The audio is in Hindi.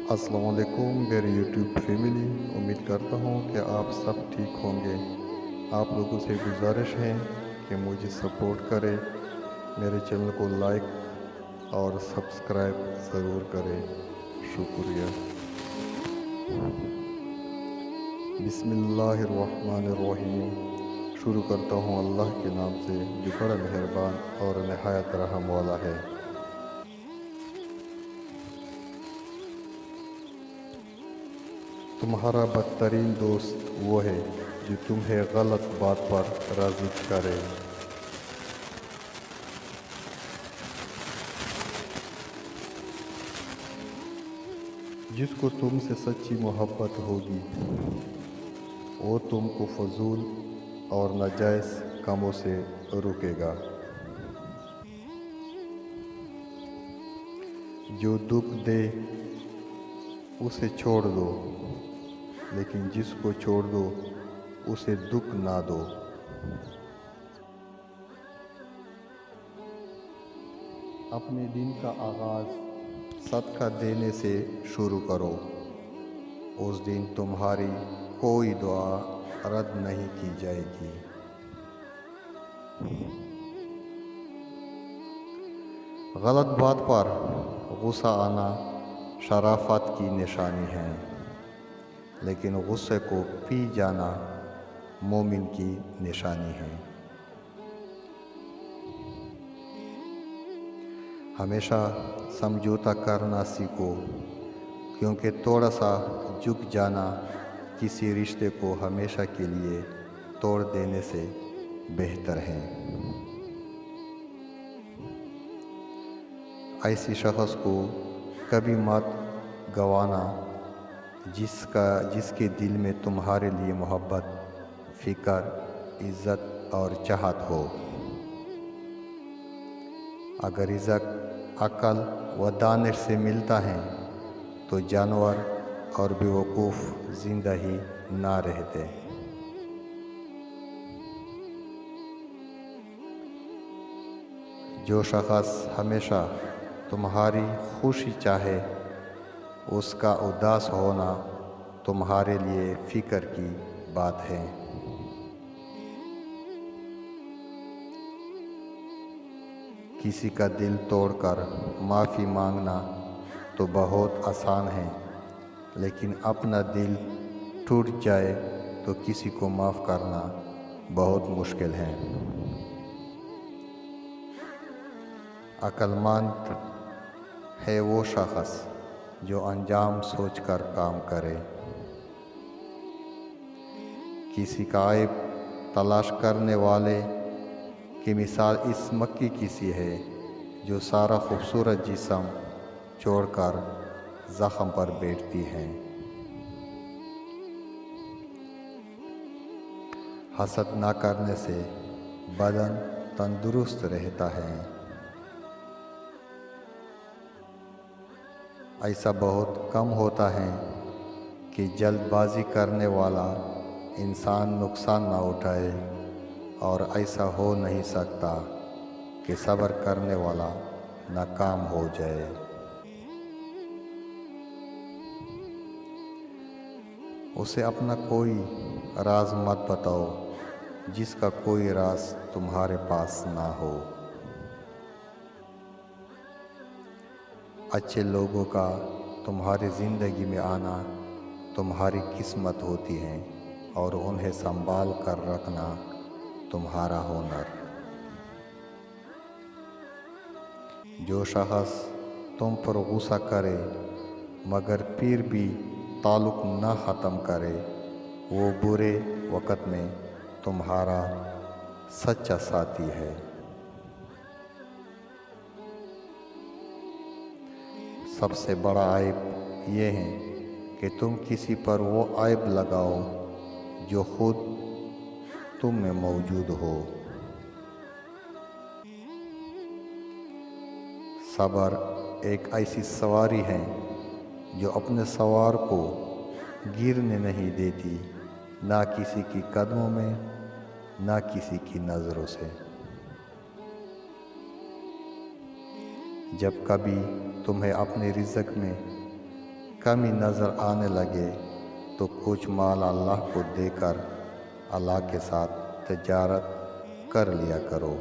अस्सलाम वालेकुम मेरे यूट्यूब फैमिली। उम्मीद करता हूँ कि आप सब ठीक होंगे। आप लोगों से गुजारिश है कि मुझे सपोर्ट करें, मेरे चैनल को लाइक और सब्सक्राइब ज़रूर करें। शुक्रिया। बिस्मिल्लाहिर्रहमानिर्रहीम। शुरू करता हूँ अल्लाह के नाम से जो बड़ा मेहरबान और नहायत रहम वाला है। तुम्हारा बदतरीन दोस्त वो है जो तुम्हें गलत बात पर राज़ी करे। जिसको तुमसे सच्ची मोहब्बत होगी वो तुमको फजूल और नाजायज़ कामों से रोकेगा। जो दुख दे उसे छोड़ दो, लेकिन जिसको छोड़ दो उसे दुख ना दो। अपने दिन का आगाज़ सदका देने से शुरू करो। उस दिन तुम्हारी कोई दुआ रद्द नहीं की जाएगी। गलत बात पर गुस्सा आना शराफत की निशानी है, लेकिन गुस्से को पी जाना मोमिन की निशानी है। हमेशा समझौता करना सीखो, क्योंकि थोड़ा सा झुक जाना किसी रिश्ते को हमेशा के लिए तोड़ देने से बेहतर है। ऐसी शख्स को कभी मत गंवाना जिसके दिल में तुम्हारे लिए मोहब्बत, फ़िक्र, इज़्ज़त और चाहत हो। अगर इज़्ज़त अक़ल व दानिश से मिलता है तो जानवर और बेवकूफ़ ज़िंदा ही ना रहते। जो शख़्स हमेशा तुम्हारी खुशी चाहे उसका उदास होना तुम्हारे लिए फ़िक्र की बात है। किसी का दिल तोड़कर माफ़ी मांगना तो बहुत आसान है, लेकिन अपना दिल टूट जाए तो किसी को माफ़ करना बहुत मुश्किल है। अक्लमंद है वो शख्स जो अंजाम सोचकर काम करे। किसी का ऐब तलाश करने वाले की मिसाल इस मक्खी की सी है जो सारा खूबसूरत जिस्म छोड़कर ज़ख्म पर बैठती है। हसद ना करने से बदन तंदुरुस्त रहता है। ऐसा बहुत कम होता है कि जल्दबाजी करने वाला इंसान नुकसान ना उठाए, और ऐसा हो नहीं सकता कि सब्र करने वाला नाकाम हो जाए। उसे अपना कोई राज मत बताओ जिसका कोई राज तुम्हारे पास ना हो। अच्छे लोगों का तुम्हारी ज़िंदगी में आना तुम्हारी किस्मत होती है, और उन्हें संभाल कर रखना तुम्हारा हुनर। जो शख्स तुम पर गुस्सा करे मगर फिर भी ताल्लुक़ न ख़त्म करे, वो बुरे वक़्त में तुम्हारा सच्चा साथी है। सबसे बड़ा ऐब ये है कि तुम किसी पर वो ऐब लगाओ जो खुद तुम में मौजूद हो। सब्र एक ऐसी सवारी है जो अपने सवार को गिरने नहीं देती, ना किसी की कदमों में, ना किसी की नज़रों से। जब कभी तुम्हें अपने रिज़्क में कमी नज़र आने लगे तो कुछ माल अल्लाह को देकर अल्लाह के साथ तजारत कर लिया करो।